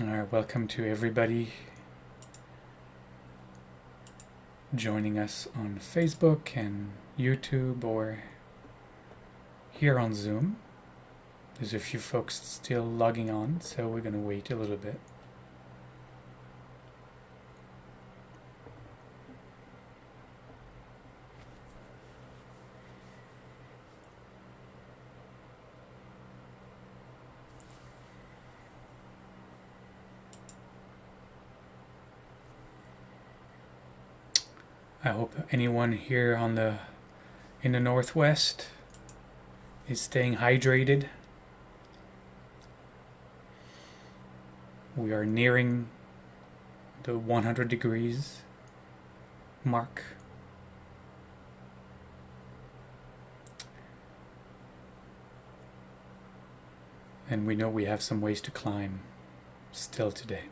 Alright, welcome to everybody joining us on Facebook and YouTube or here on Zoom. There's a few folks still logging on, so we're going to wait a little bit. I hope anyone here in the Northwest is staying hydrated. We are nearing the 100 degrees mark. And we know we have some ways to climb still today.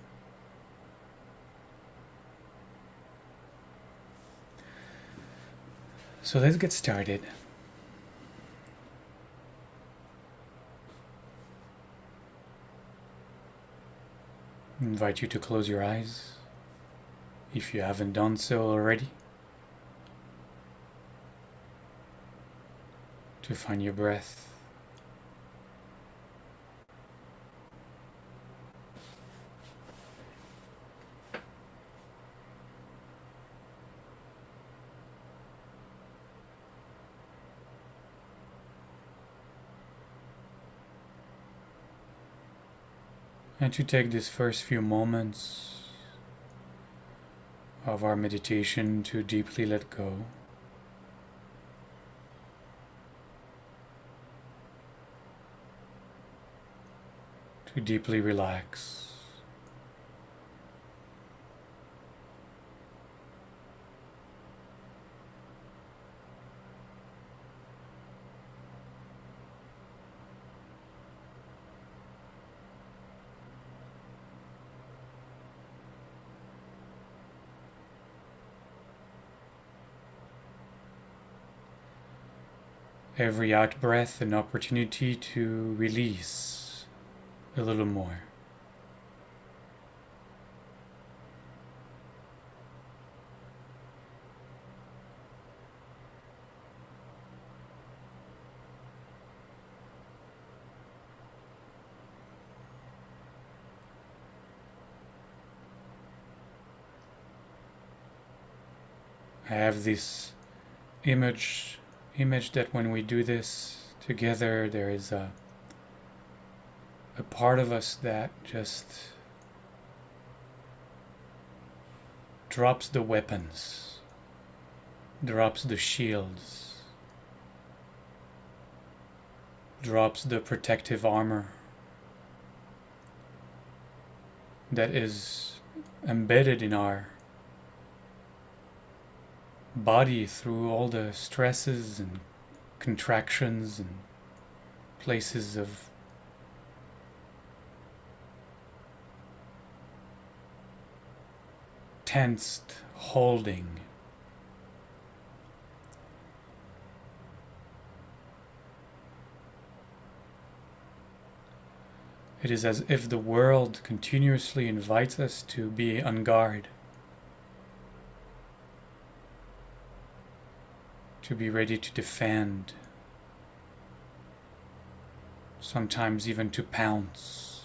So let's get started. I invite you to close your eyes if you haven't done so already, to find your breath. And to take this first few moments of our meditation to deeply let go. To deeply relax. Every out breath an opportunity to release a little more. I have this image that when we do this together, there is a part of us that just drops the weapons, drops the shields, drops the protective armor that is embedded in our body through all the stresses and contractions and places of tensed holding. It is as if the world continuously invites us to be on guard, to be ready to defend, sometimes even to pounce.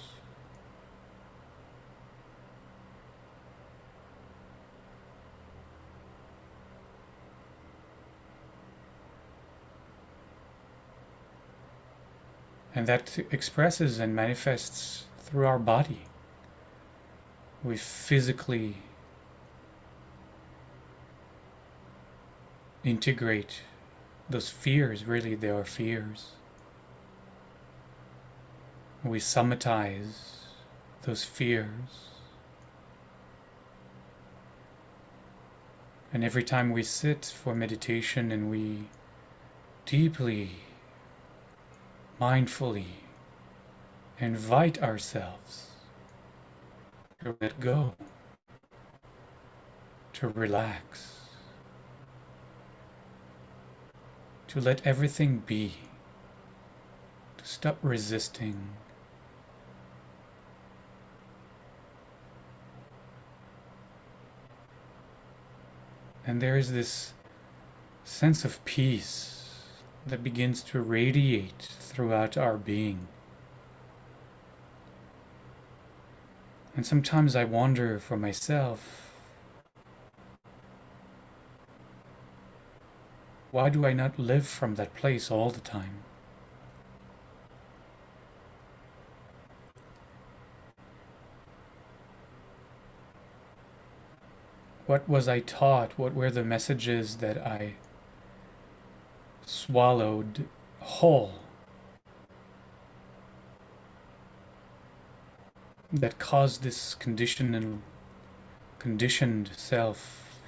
And that expresses and manifests through our body. We physically integrate those fears, really they are fears. We somatize those fears. And every time we sit for meditation and we deeply, mindfully invite ourselves to let go, to relax, to let everything be, to stop resisting, And there is this sense of peace that begins to radiate throughout our being. And sometimes I wonder for myself, why do I not live from that place all the time? What was I taught? What were the messages that I swallowed whole that caused this conditioned self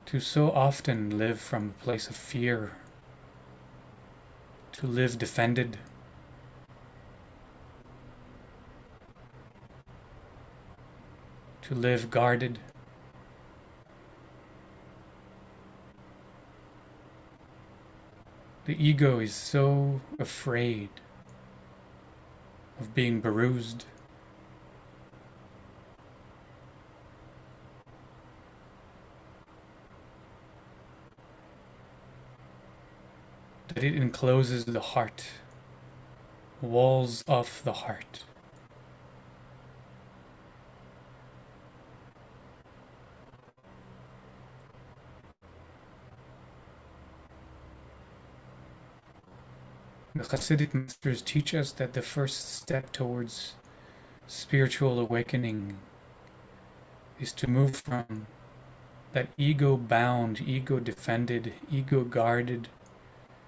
to so often live from a place of fear, to live defended, to live guarded? The ego is so afraid of being bruised, that it encloses the heart, walls off the heart. The Hasidic masters teach us that the first step towards spiritual awakening is to move from that ego-bound, ego-defended, ego-guarded,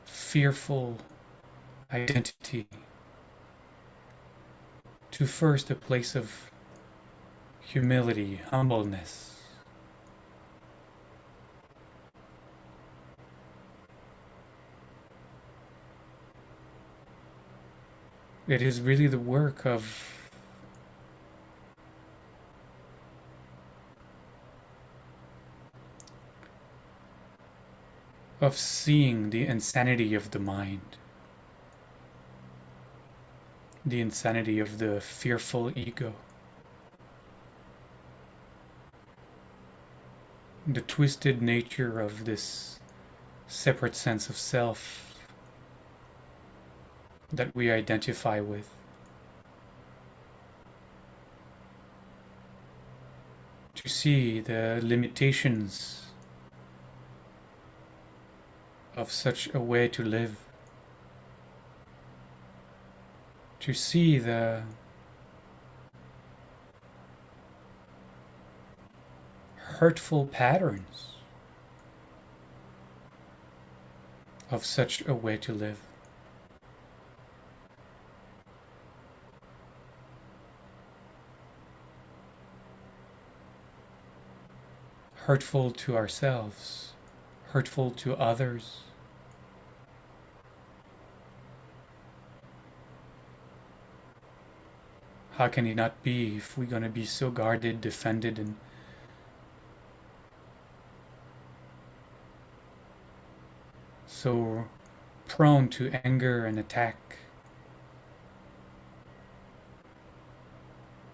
fearful identity to first a place of humility, humbleness. It is really the work of seeing the insanity of the mind, the insanity of the fearful ego, the twisted nature of this separate sense of self that we identify with. To see the limitations of such a way to live. To see the hurtful patterns of such a way to live. Hurtful to ourselves, hurtful to others. How can it not be if we're going to be so guarded, defended, and so prone to anger and attack,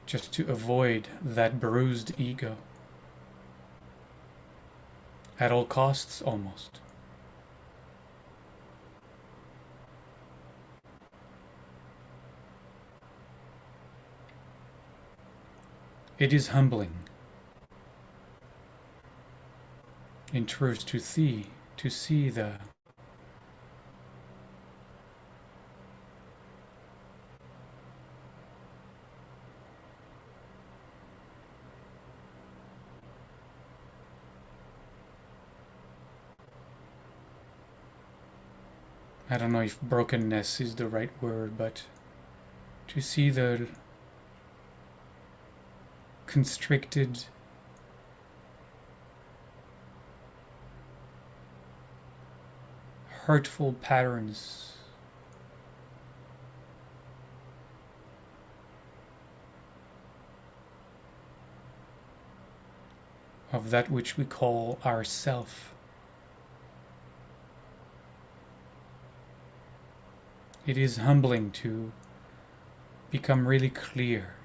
just to avoid that bruised ego? At all costs, almost. It is humbling, in truth, to see the I don't know if brokenness is the right word, but to see the constricted, hurtful patterns of that which we call ourself. It is humbling to become really clear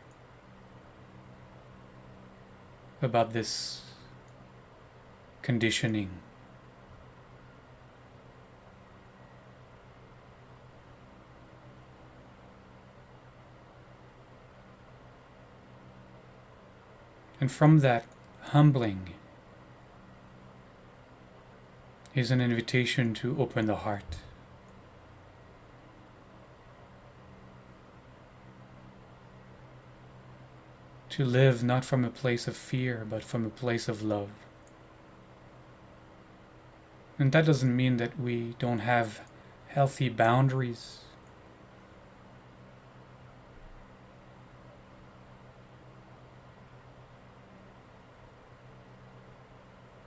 about this conditioning. And from that humbling is an invitation to open the heart. To live not from a place of fear, but from a place of love. And that doesn't mean that we don't have healthy boundaries.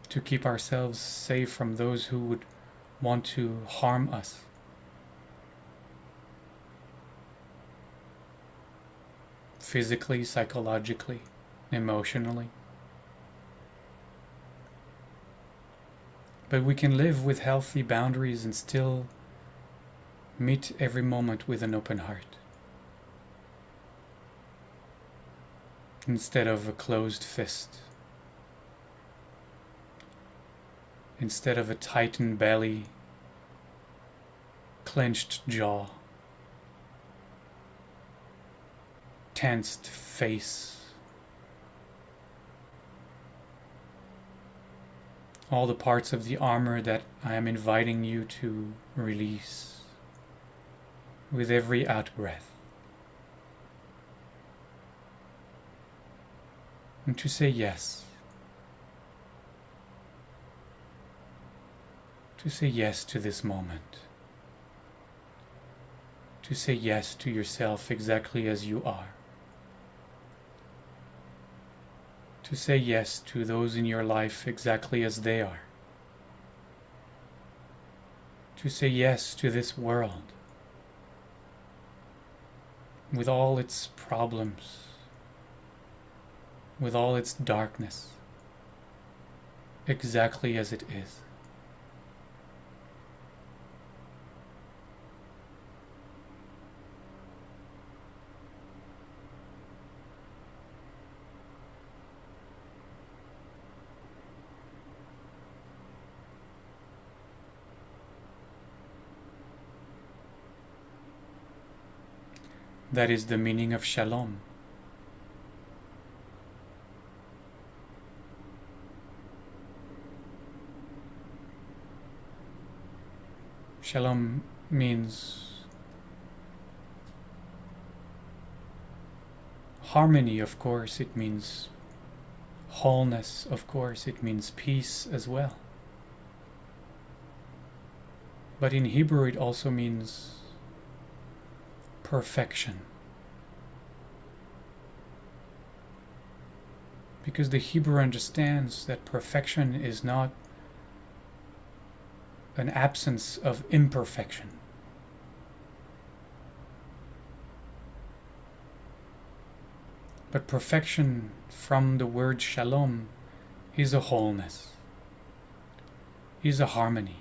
To keep ourselves safe from those who would want to harm us. Physically, psychologically, emotionally. But we can live with healthy boundaries and still meet every moment with an open heart, instead of a closed fist, instead of a tightened belly, clenched jaw, tensed face. All the parts of the armor that I am inviting you to release with every out-breath. And to say yes. To say yes to this moment. To say yes to yourself exactly as you are. To say yes to those in your life exactly as they are. To say yes to this world with all its problems, with all its darkness, exactly as it is. That is the meaning of shalom. Shalom means harmony, of course. It means wholeness, of course. It means peace as well. But in Hebrew it also means perfection. Because the Hebrew understands that perfection is not an absence of imperfection. But perfection from the word shalom is a wholeness, is a harmony,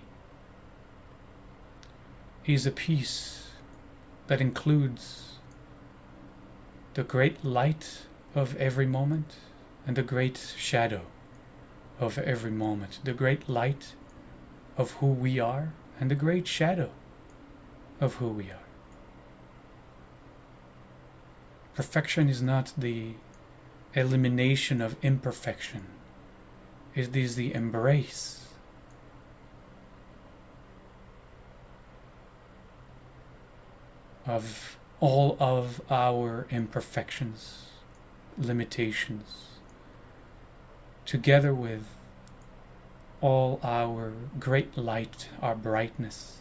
is a peace that includes the great light of every moment and the great shadow of every moment, the great light of who we are and the great shadow of who we are. Perfection is not the elimination of imperfection. It is the embrace of all of our imperfections, limitations, together with all our great light, our brightness,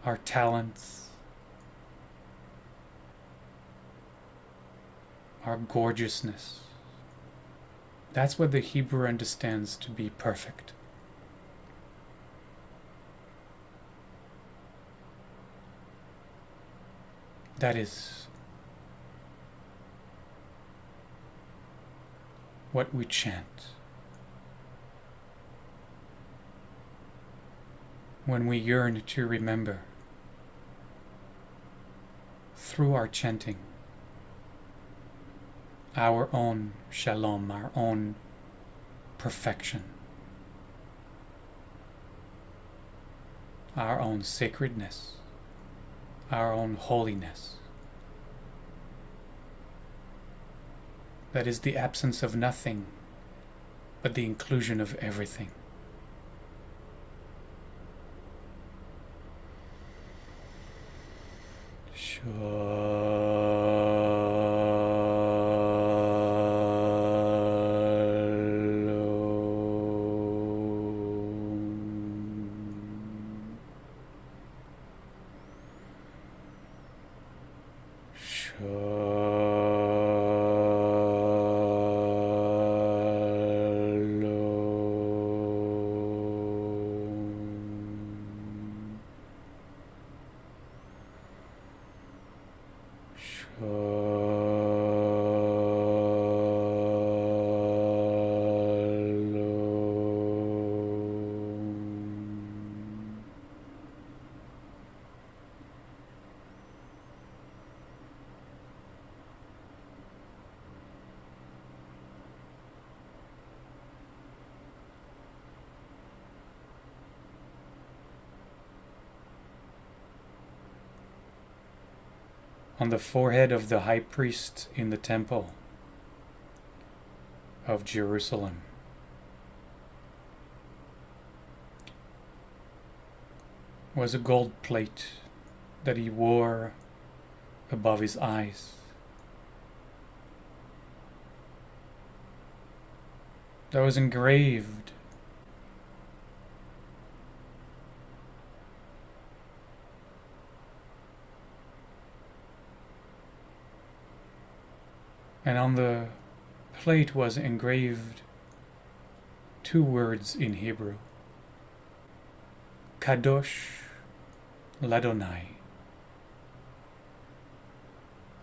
our talents, our gorgeousness. That's what the Hebrew understands to be perfect. That is what we chant when we yearn to remember through our chanting our own shalom, our own perfection, our own sacredness, our own holiness. That is the absence of nothing, but the inclusion of everything. On the forehead of the high priest in the temple of Jerusalem was a gold plate that he wore above his eyes. That was engraved and on the plate was engraved two words in Hebrew: Kadosh Ladonai,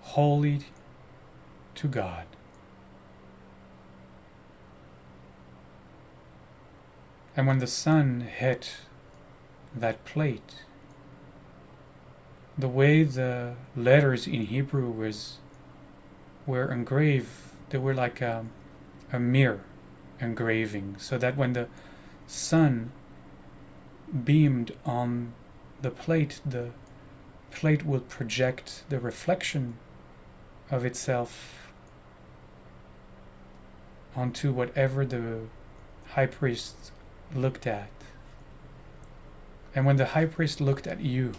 holy to God. And when the sun hit that plate, the way the letters in Hebrew were engraved, they were like a mirror engraving, so that when the sun beamed on the plate will project the reflection of itself onto whatever the high priest looked at. And when the high priest looked at you,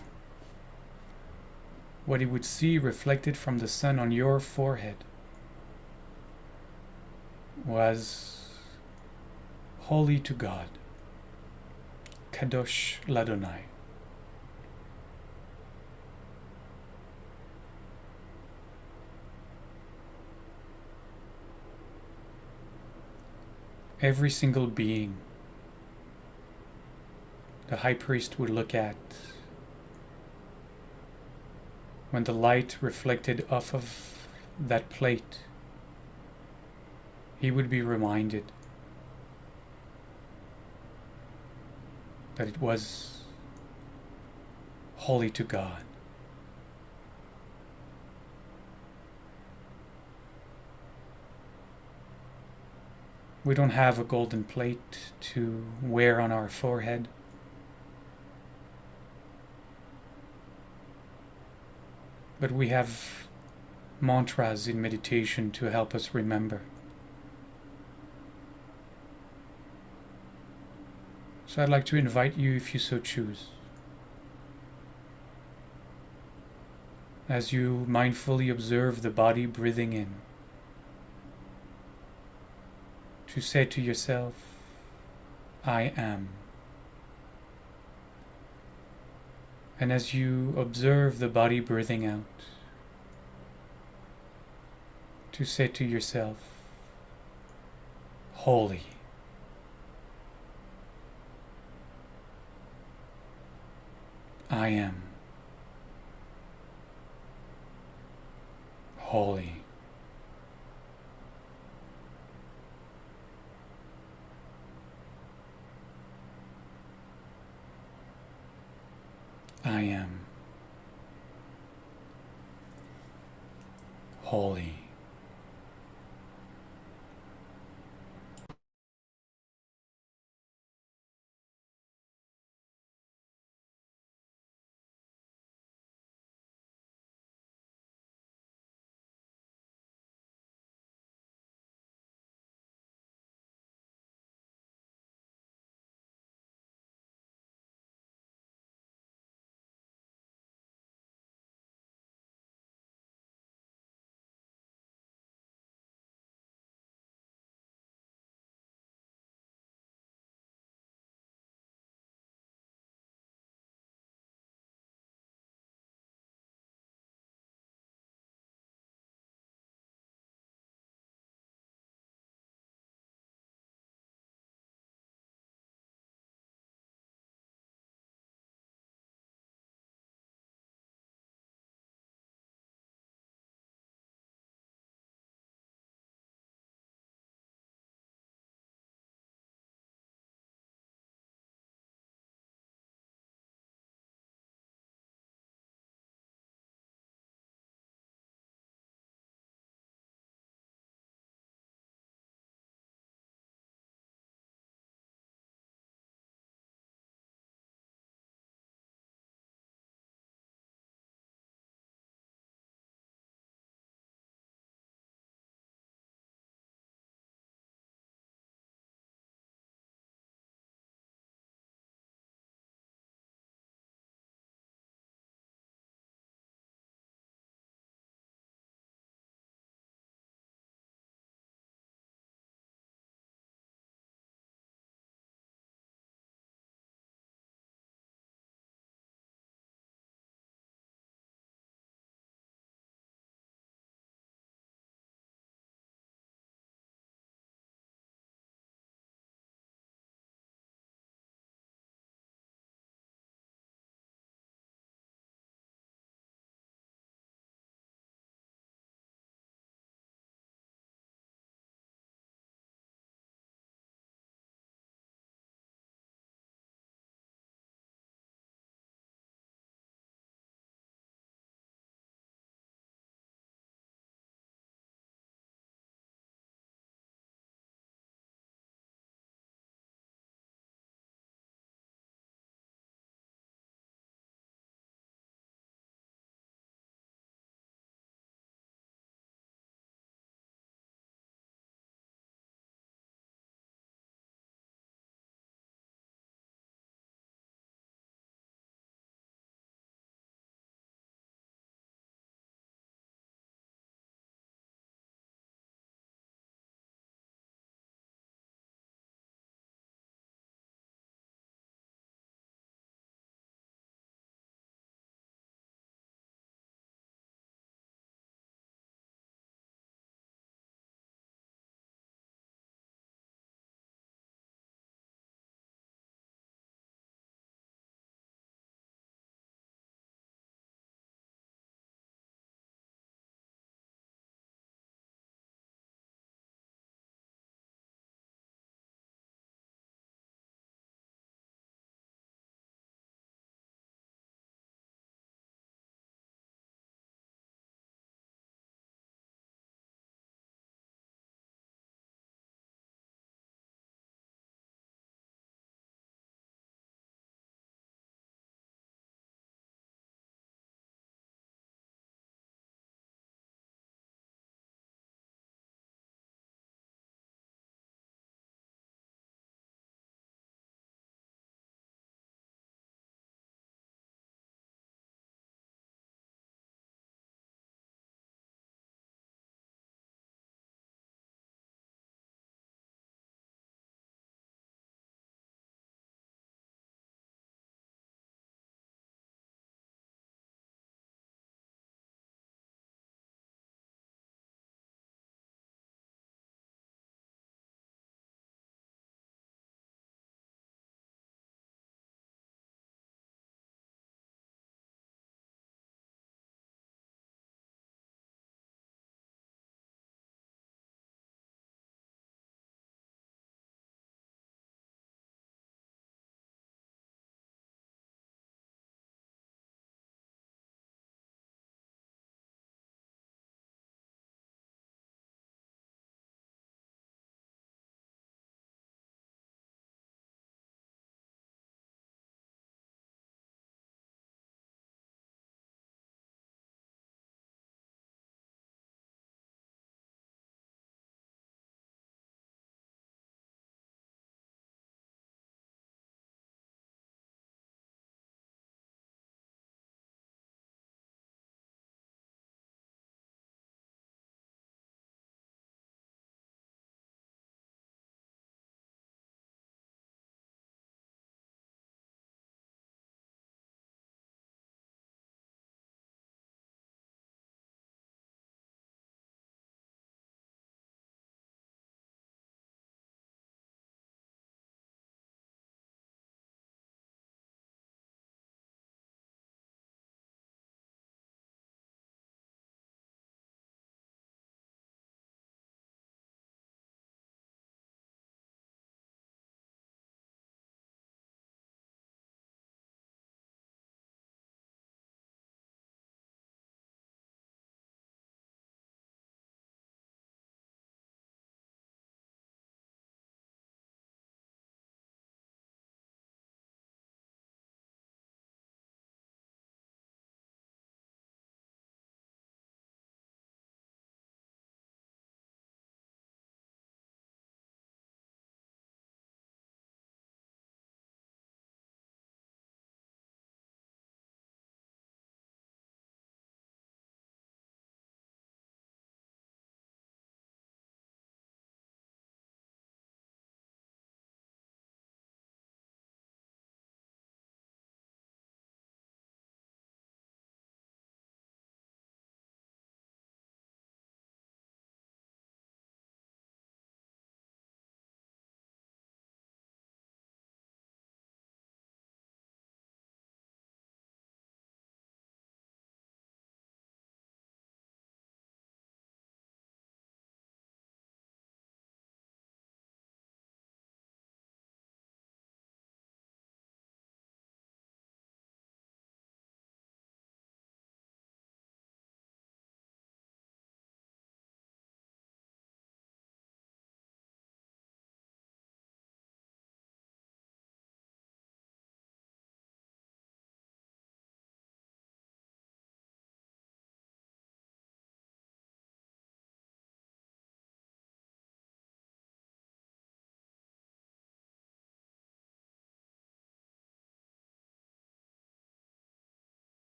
what he would see reflected from the sun on your forehead was holy to God, Kadosh Ladonai. Every single being the high priest would look at, when the light reflected off of that plate, he would be reminded that it was holy to God. We don't have a golden plate to wear on our forehead. But we have mantras in meditation to help us remember. So I'd like to invite you, if you so choose, as you mindfully observe the body breathing in, to say to yourself, I am. And as you observe the body breathing out, to say to yourself, holy. I am holy. I am holy.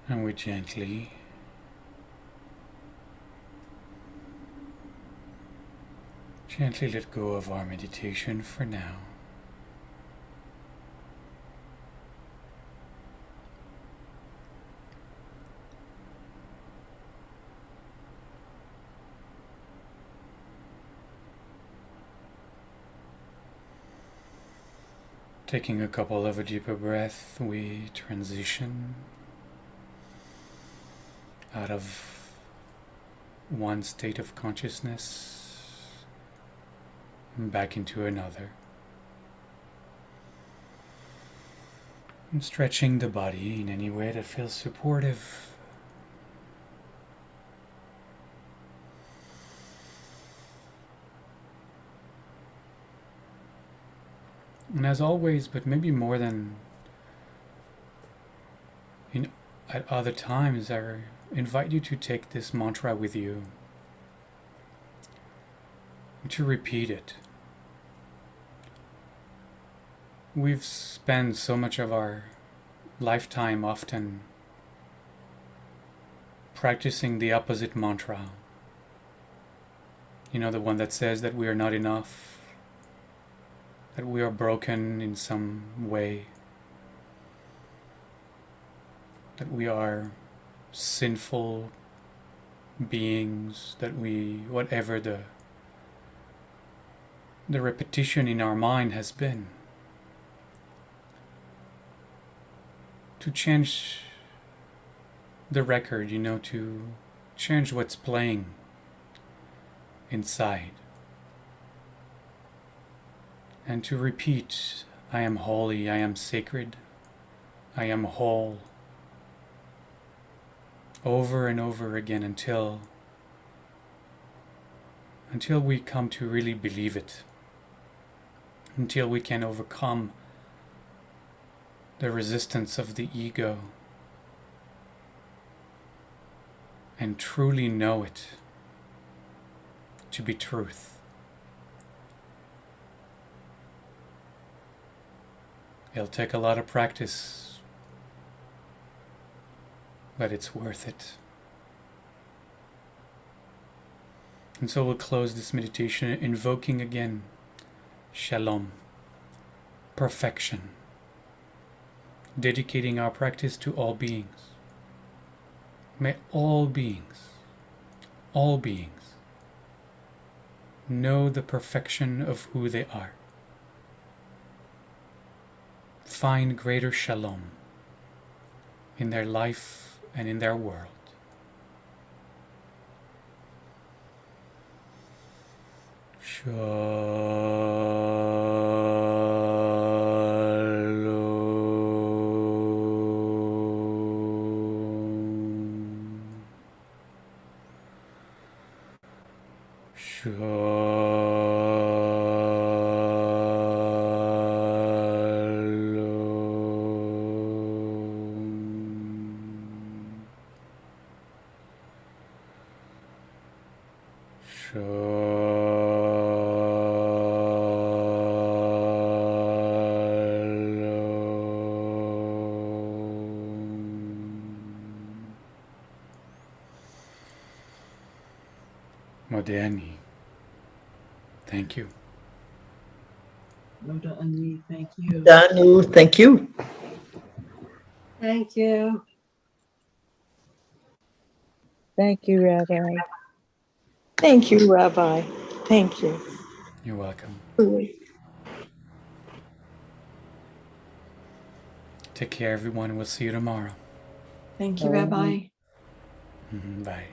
And we gently let go of our meditation for now. Taking a couple of a deeper breath, we transition out of one state of consciousness back into another. And stretching the body in any way that feels supportive. And as always, but maybe more than at other times, I invite you to take this mantra with you, to repeat it. We've spent so much of our lifetime often practicing the opposite mantra. You know, the one that says that we are not enough, that we are broken in some way, that we are sinful beings, that we, whatever the repetition in our mind has been. To change the record, you know, to change what's playing inside. And to repeat, I am holy, I am sacred, I am whole, over and over again until we come to really believe it, until we can overcome the resistance of the ego and truly know it to be truth. It'll take a lot of practice, but it's worth it. And so we'll close this meditation invoking again Shalom, perfection, dedicating our practice to all beings. May all beings know the perfection of who they are. Find greater shalom in their life and in their world. Modeni, thank you. Modeni, thank you. Danu, thank you. Thank you. Thank you, Rabbi. Thank you, Rabbi. Thank you. You're welcome. Take care, everyone. We'll see you tomorrow. Thank you, Rabbi. Bye.